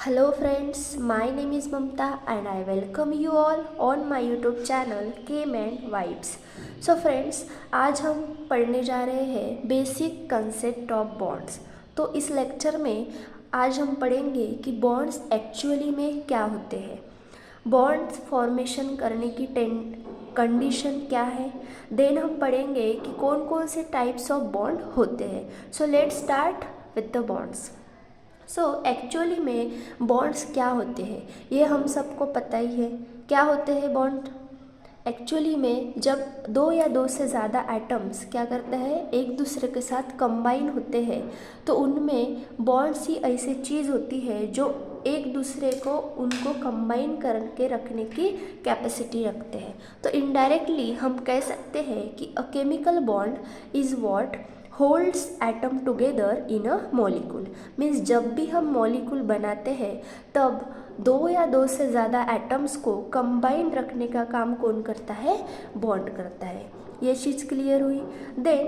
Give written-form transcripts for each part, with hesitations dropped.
Hello friends, my name is Mamta and I welcome you all on my YouTube channel K-Man Vibes. So friends, आज हम पढ़ने जा रहे हैं basic concept of bonds. तो इस लेक्चर में आज हम पढ़ेंगे कि बॉन्ड्स एक्चुअली में क्या होते हैं, बॉन्ड्स फॉर्मेशन करने की कंडीशन क्या है, देन हम पढ़ेंगे कि कौन कौन से टाइप्स ऑफ बॉन्ड होते हैं। So let's start with the bonds. Actually में बॉन्ड्स क्या होते हैं ये हम सबको पता ही है। क्या होते हैं बॉन्ड? एक्चुअली में जब दो या दो से ज़्यादा एटम्स क्या करते हैं, एक दूसरे के साथ कंबाइन होते हैं, तो उनमें बॉन्ड्स ही ऐसी चीज़ होती है जो एक दूसरे को उनको कंबाइन करके रखने की कैपेसिटी रखते हैं। तो इनडायरेक्टली हम कह सकते हैं कि a chemical bond is what holds atom together in a molecule. Means जब भी हम मॉलिक्यूल बनाते हैं तब दो या दो से ज़्यादा एटम्स को कंबाइन रखने का काम कौन करता है? बॉन्ड करता है। ये चीज़ क्लियर हुई। देन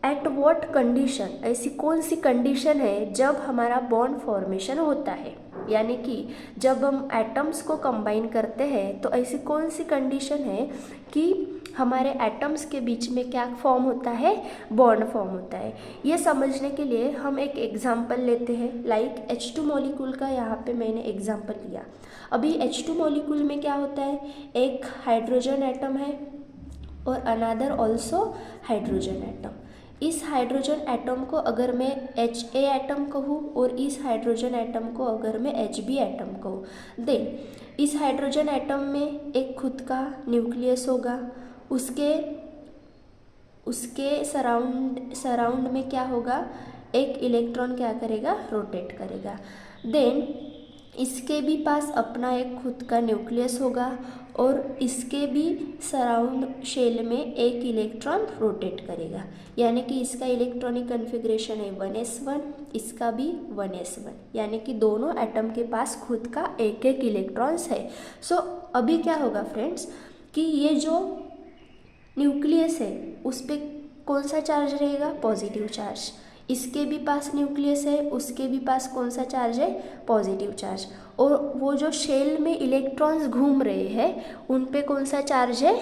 एट व्हाट कंडीशन, ऐसी कौन सी कंडीशन है जब हमारा बॉन्ड फॉर्मेशन होता है, यानी कि जब हम एटम्स को कंबाइन करते हैं तो ऐसी कौन सी कंडीशन है कि हमारे एटम्स के बीच में क्या फॉर्म होता है? बॉन्ड फॉर्म होता है। ये समझने के लिए हम एक एग्जांपल लेते हैं, लाइक H2 मॉलिक्यूल का यहाँ पे मैंने एग्जांपल लिया। अभी H2 मॉलिक्यूल में क्या होता है, एक हाइड्रोजन एटम है और अनदर ऑल्सो हाइड्रोजन एटम। इस हाइड्रोजन एटम को अगर मैं HA एटम कहूँ और इस हाइड्रोजन एटम को अगर मैं HB एटम कहूँ, देन इस हाइड्रोजन एटम में एक खुद का न्यूक्लियस होगा, उसके सराउंड में क्या होगा, एक इलेक्ट्रॉन क्या करेगा, रोटेट करेगा। देन इसके भी पास अपना एक खुद का न्यूक्लियस होगा और इसके भी सराउंड शेल में एक इलेक्ट्रॉन रोटेट करेगा, यानी कि इसका इलेक्ट्रॉनिक कन्फिग्रेशन है 1s1, इसका भी 1s1, यानी कि दोनों एटम के पास खुद का एक एक इलेक्ट्रॉन्स है। सो अभी क्या होगा फ्रेंड्स कि ये जो न्यूक्लियस है उस पर कौन सा चार्ज रहेगा? Positive charge. इसके भी पास न्यूक्लियस है, उसके भी पास कौन सा चार्ज है? Positive charge. और वो जो शेल में इलेक्ट्रॉन्स घूम रहे हैं उन पे कौन सा चार्ज है?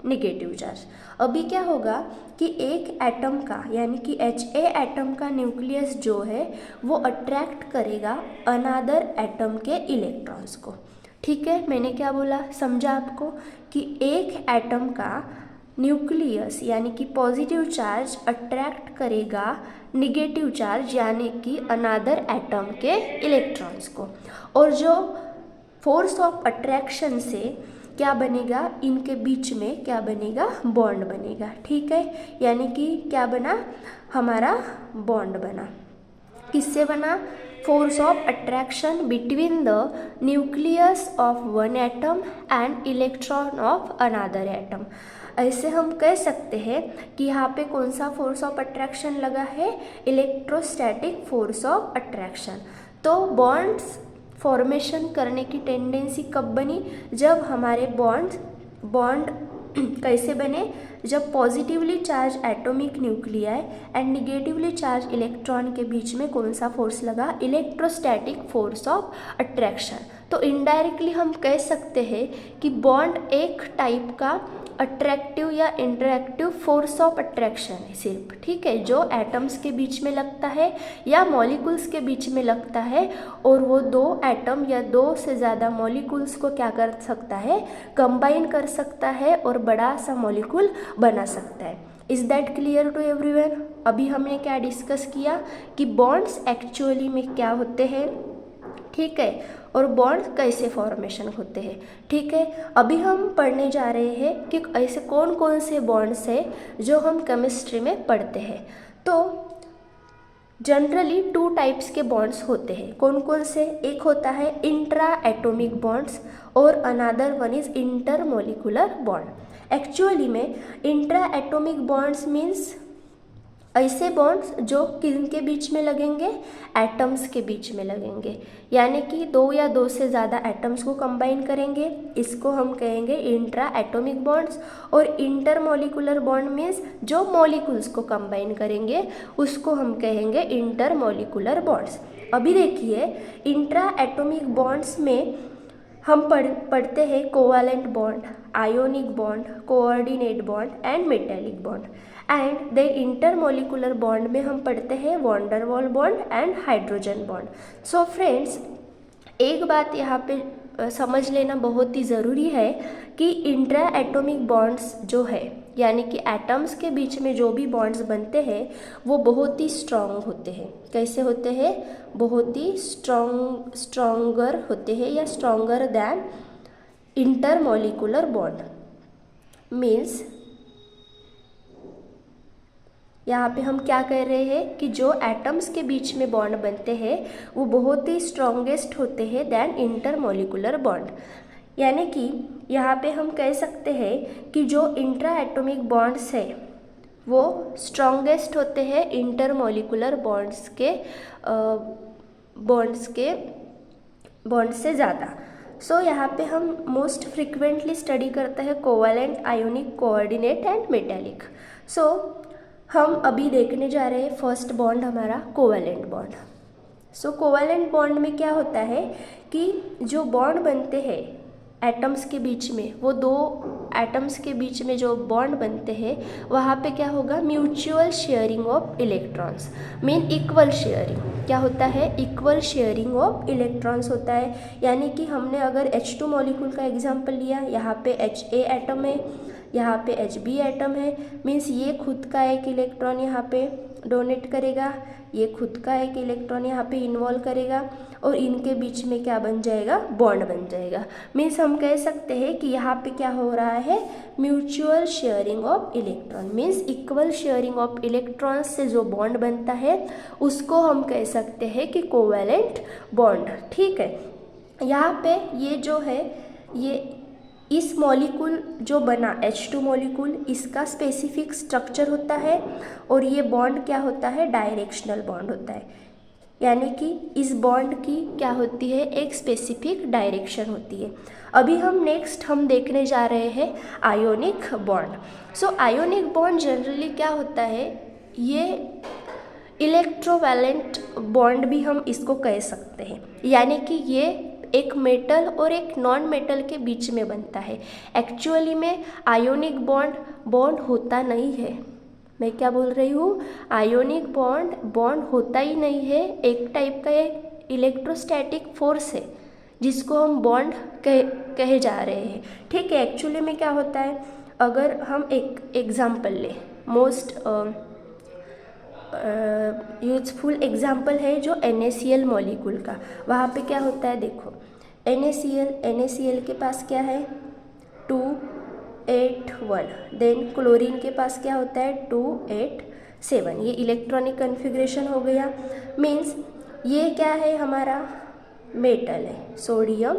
Negative charge. अभी क्या होगा कि एक एटम का यानी कि HA एटम का न्यूक्लियस जो है वो अट्रैक्ट करेगा अनदर एटम के इलेक्ट्रॉन्स को। ठीक है, मैंने क्या बोला, समझा आपको? कि एक एटम का न्यूक्लियस यानी कि पॉजिटिव चार्ज अट्रैक्ट करेगा निगेटिव चार्ज यानी कि अनदर एटम के इलेक्ट्रॉन्स को, और जो फोर्स ऑफ अट्रैक्शन से क्या बनेगा, इनके बीच में क्या बनेगा? बॉन्ड बनेगा। ठीक है, यानी कि क्या बना, हमारा बॉन्ड बना। किससे बना? Force of attraction between the nucleus of one atom and electron of another atom. ऐसे हम कह सकते हैं कि यहाँ पे कौन सा फोर्स ऑफ अट्रैक्शन लगा है? Electrostatic force of attraction. तो बॉन्ड्स फॉर्मेशन करने की टेंडेंसी कब बनी? जब हमारे बॉन्ड कैसे बने? जब positively charge atomic nuclei and negatively charge electron के बीच में कौन सा फोर्स लगा? Electrostatic force of attraction. तो इनडायरेक्टली हम कह सकते हैं कि बॉन्ड एक टाइप का अट्रैक्टिव या इंटरैक्टिव फोर्स ऑफ अट्रैक्शन है सिर्फ। ठीक है, जो एटम्स के बीच में लगता है या मॉलिक्यूल्स के बीच में लगता है और वो दो एटम या दो से ज़्यादा मॉलिक्यूल्स को क्या कर सकता है? कंबाइन कर सकता है और बड़ा सा मॉलिक्यूल बना सकता है। Is that clear to everyone? अभी हमने क्या डिस्कस किया कि बॉन्ड्स एक्चुअली में क्या होते हैं, ठीक है, और बॉन्ड कैसे फॉर्मेशन होते हैं। ठीक है, अभी हम पढ़ने जा रहे हैं कि ऐसे कौन कौन से बॉन्ड्स हैं जो हम केमिस्ट्री में पढ़ते हैं। तो जनरली 2 टाइप्स के बॉन्ड्स होते हैं। कौन कौन से? एक होता है इंट्रा एटॉमिक बॉन्ड्स और another one is inter molecular bond. Actually में इंट्रा एटॉमिक बॉन्ड्स मीन्स ऐसे बॉन्ड्स जो किनके बीच में लगेंगे? एटम्स के बीच में लगेंगे, यानी कि दो या दो से ज़्यादा एटम्स को कंबाइन करेंगे, इसको हम कहेंगे इंट्रा एटॉमिक बॉन्ड्स। और इंटर मॉलिक्यूलर बॉन्ड मीन्स जो मॉलिक्यूल्स को कंबाइन करेंगे उसको हम कहेंगे इंटर मॉलिक्यूलर बॉन्ड्स। अभी देखिए इंट्रा एटॉमिक बॉन्ड्स में हम पढ़ते हैं covalent bond, ionic bond, coordinate bond and metallic bond. And the intermolecular bond में हम पढ़ते हैं van der Waals bond and hydrogen bond. So friends, एक बात यहाँ पे समझ लेना बहुत ही ज़रूरी है कि इंट्रा एटॉमिक बॉन्ड्स जो है, यानी कि एटम्स के बीच में जो भी बॉन्ड्स बनते हैं वो बहुत ही स्ट्रॉन्ग होते हैं। कैसे होते हैं? बहुत ही स्ट्रॉन्गर होते हैं या stronger than intermolecular bond. Means यहाँ पे हम क्या कह रहे हैं कि जो एटम्स के बीच में बॉन्ड बनते हैं वो बहुत ही स्ट्रॉन्गेस्ट होते हैं दैन इंटरमोलिकुलर बॉन्ड। यानी कि यहाँ पे हम कह सकते हैं कि जो इंट्रा एटॉमिक बॉन्ड्स है वो स्ट्रॉन्गेस्ट होते हैं इंटरमोलिकुलर बॉन्ड्स से ज़्यादा। सो यहाँ पे हम मोस्ट फ्रिक्वेंटली स्टडी करते हैं covalent, ionic, coordinate and metallic. So हम अभी देखने जा रहे हैं फर्स्ट बॉन्ड हमारा covalent bond. So covalent bond में क्या होता है कि जो बॉन्ड बनते हैं एटम्स के बीच में, वो दो एटम्स के बीच में जो बॉन्ड बनते हैं वहाँ पे क्या होगा? Mutual sharing of electrons, mean equal sharing. क्या होता है? इक्वल शेयरिंग ऑफ इलेक्ट्रॉन्स होता है। यानी कि हमने अगर H2 मॉलिक्यूल का एग्जांपल लिया, यहाँ पे Ha एटम है, यहाँ पे Hb एटम है, मीन्स ये खुद का एक इलेक्ट्रॉन यहाँ पे डोनेट करेगा, ये खुद का एक इलेक्ट्रॉन यहाँ पे इन्वॉल्व करेगा और इनके बीच में क्या बन जाएगा? बॉन्ड बन जाएगा। मीन्स हम कह सकते हैं कि यहाँ पे क्या हो रहा है? Mutual sharing of electron. Means equal sharing of electrons से जो बॉन्ड बनता है उसको हम कह सकते हैं कि कोवैलेंट बॉन्ड। ठीक है, यहाँ पे ये जो है, ये इस मॉलिक्यूल जो बना H2 मॉलिक्यूल, इसका स्पेसिफिक स्ट्रक्चर होता है और ये बॉन्ड क्या होता है? डायरेक्शनल बॉन्ड होता है। यानी कि इस बॉन्ड की क्या होती है? एक स्पेसिफिक डायरेक्शन होती है। अभी हम नेक्स्ट देखने जा रहे हैं आयोनिक बॉन्ड। सो आयोनिक बॉन्ड जनरली क्या होता है? ये इलेक्ट्रोवैलेंट बॉन्ड भी हम इसको कह सकते हैं। यानी कि ये एक मेटल और एक नॉन मेटल के बीच में बनता है। एक्चुअली में आयोनिक बॉन्ड होता नहीं है। मैं क्या बोल रही हूँ? आयोनिक बॉन्ड होता ही नहीं है। एक टाइप का एक इलेक्ट्रोस्टैटिक फोर्स है जिसको हम बॉन्ड कहे जा रहे हैं। ठीक है, एक्चुअली में क्या होता है? अगर हम एक एग्जाम्पल लें, मोस्ट यूजफुल एग्जाम्पल है जो NaCl मॉलिक्यूल का। वहाँ पे क्या होता है? देखो NaCl के पास क्या है? 281। देन क्लोरीन के पास क्या होता है? 287। ये इलेक्ट्रॉनिक कन्फिग्रेशन हो गया। मीन्स ये क्या है? हमारा मेटल है, सोडियम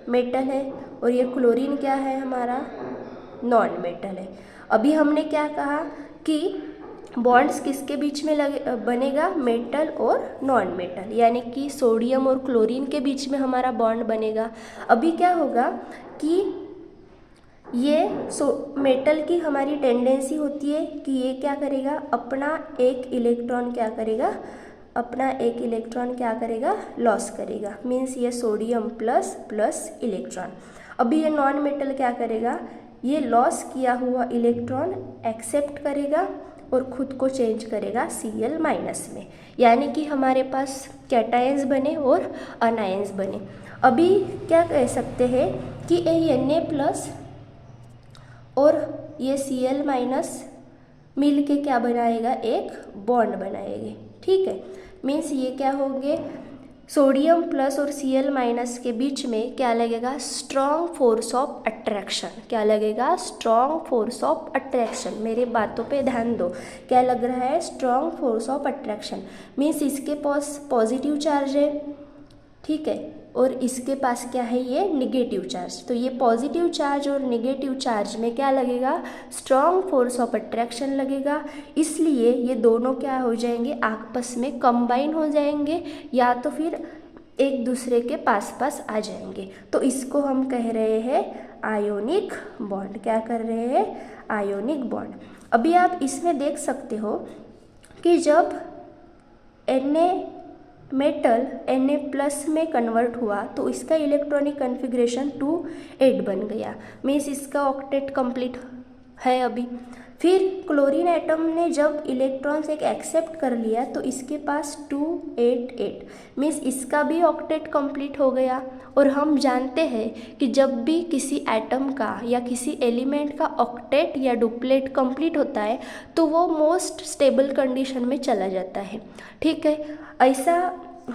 मेटल है, और ये क्लोरीन क्या है? हमारा नॉन मेटल है। अभी हमने क्या कहा कि बॉन्ड्स किसके बीच में बनेगा? मेटल और नॉन मेटल, यानी कि सोडियम और क्लोरीन के बीच में हमारा बॉन्ड बनेगा। अभी क्या होगा कि ये मेटल की हमारी टेंडेंसी होती है कि ये क्या करेगा? अपना एक इलेक्ट्रॉन क्या करेगा? लॉस करेगा। मीन्स ये सोडियम प्लस इलेक्ट्रॉन। अभी ये नॉन मेटल क्या करेगा? ये लॉस किया हुआ इलेक्ट्रॉन एक्सेप्ट करेगा और खुद को चेंज करेगा Cl- में। यानी कि हमारे पास कैटायंस बने और अनायंस बने। अभी क्या कह सकते हैं कि Na+ और ये Cl- मिल के क्या बनाएगा? एक बॉन्ड बनाएंगे। ठीक है, मीन्स ये क्या होंगे? सोडियम प्लस और Cl- के बीच में क्या लगेगा? Strong force of attraction. क्या लगेगा? Strong force of attraction. मेरे बातों पे ध्यान दो, क्या लग रहा है? Strong force of attraction. Means इसके पास पॉजिटिव चार्ज है, ठीक है, और इसके पास क्या है? ये निगेटिव चार्ज। तो ये पॉजिटिव चार्ज और निगेटिव चार्ज में क्या लगेगा? स्ट्रॉन्ग फोर्स ऑफ अट्रैक्शन लगेगा। इसलिए ये दोनों क्या हो जाएंगे? आपस में कंबाइन हो जाएंगे या तो फिर एक दूसरे के पास आ जाएंगे। तो इसको हम कह रहे हैं आयोनिक बॉन्ड। क्या कर रहे हैं? Ionic bond. अभी आप इसमें देख सकते हो कि जब Na मेटल Na+ में कन्वर्ट हुआ तो इसका इलेक्ट्रॉनिक कन्फिग्रेशन 2 8 बन गया, मीन्स इसका ऑक्टेट कंप्लीट है अभी। फिर क्लोरीन एटम ने जब इलेक्ट्रॉन्स एक एक्सेप्ट कर लिया तो इसके पास 2 8 8 मीन्स इसका भी ऑक्टेट कंप्लीट हो गया। और हम जानते हैं कि जब भी किसी एटम का या किसी एलिमेंट का ऑक्टेट या डुप्लेट कंप्लीट होता है तो वो मोस्ट स्टेबल कंडीशन में चला जाता है। ठीक है, ऐसा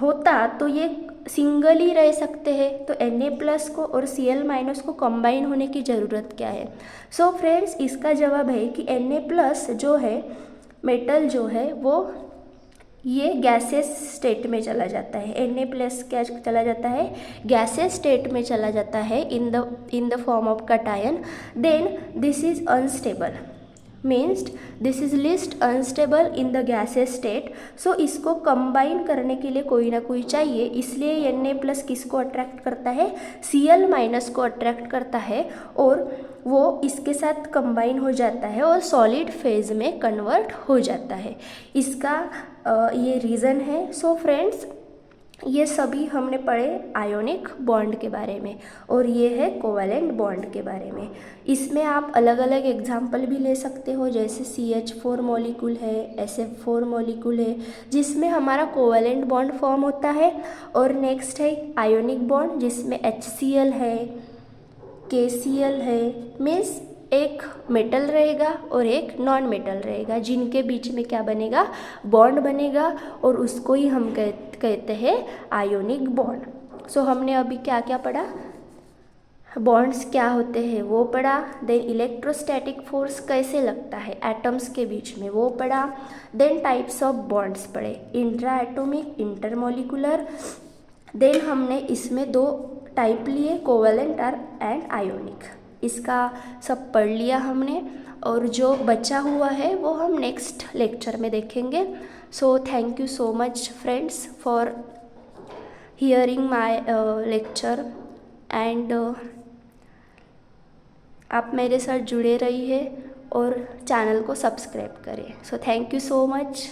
होता तो ये सिंगल ही रह सकते हैं, तो Na+ को और Cl- को कंबाइन होने की ज़रूरत क्या है। सो फ्रेंड्स, इसका जवाब है कि Na+ जो है मेटल जो है वो ये गैसेस स्टेट में चला जाता है। Na+ क्या चला जाता है, गैसेस स्टेट में चला जाता है in the form of cation. Then this is unstable, means this is least unstable in the gases state. So इसको कंबाइन करने के लिए कोई ना कोई चाहिए, इसलिए Na+ किसको अट्रैक्ट करता है, Cl- को अट्रैक्ट करता है और वो इसके साथ कंबाइन हो जाता है और सॉलिड फेज में कन्वर्ट हो जाता है। इसका ये रीज़न है। सो फ्रेंड्स, ये सभी हमने पढ़े आयोनिक बॉन्ड के बारे में और ये है कोवैलेंट बॉन्ड के बारे में। इसमें आप अलग अलग एग्जाम्पल भी ले सकते हो, जैसे CH4 मॉलिक्यूल है, SF4 मॉलिक्यूल है जिसमें हमारा कोवैलेंट बॉन्ड फॉर्म होता है। और नेक्स्ट है आयोनिक बॉन्ड जिसमें HCl है, KCl है, मीन्स एक मेटल रहेगा और एक नॉन मेटल रहेगा जिनके बीच में क्या बनेगा, बॉन्ड बनेगा और उसको ही हम कहते हैं आयोनिक बॉन्ड। सो हमने अभी क्या क्या पढ़ा, बॉन्ड्स क्या होते हैं वो पढ़ा, देन इलेक्ट्रोस्टैटिक फोर्स कैसे लगता है एटम्स के बीच में वो पढ़ा, देन टाइप्स ऑफ बॉन्ड्स पढ़े, इंट्रा एटॉमिक, इंटरमॉलिकुलर। देन हमने इसमें 2 टाइप लिए, कोवैलेंट एंड आयोनिक, इसका सब पढ़ लिया हमने और जो बचा हुआ है वो हम नेक्स्ट लेक्चर में देखेंगे। So thank you so much friends for hearing my lecture and आप मेरे साथ जुड़े रहिए और चैनल को सब्सक्राइब करें। So thank you so much.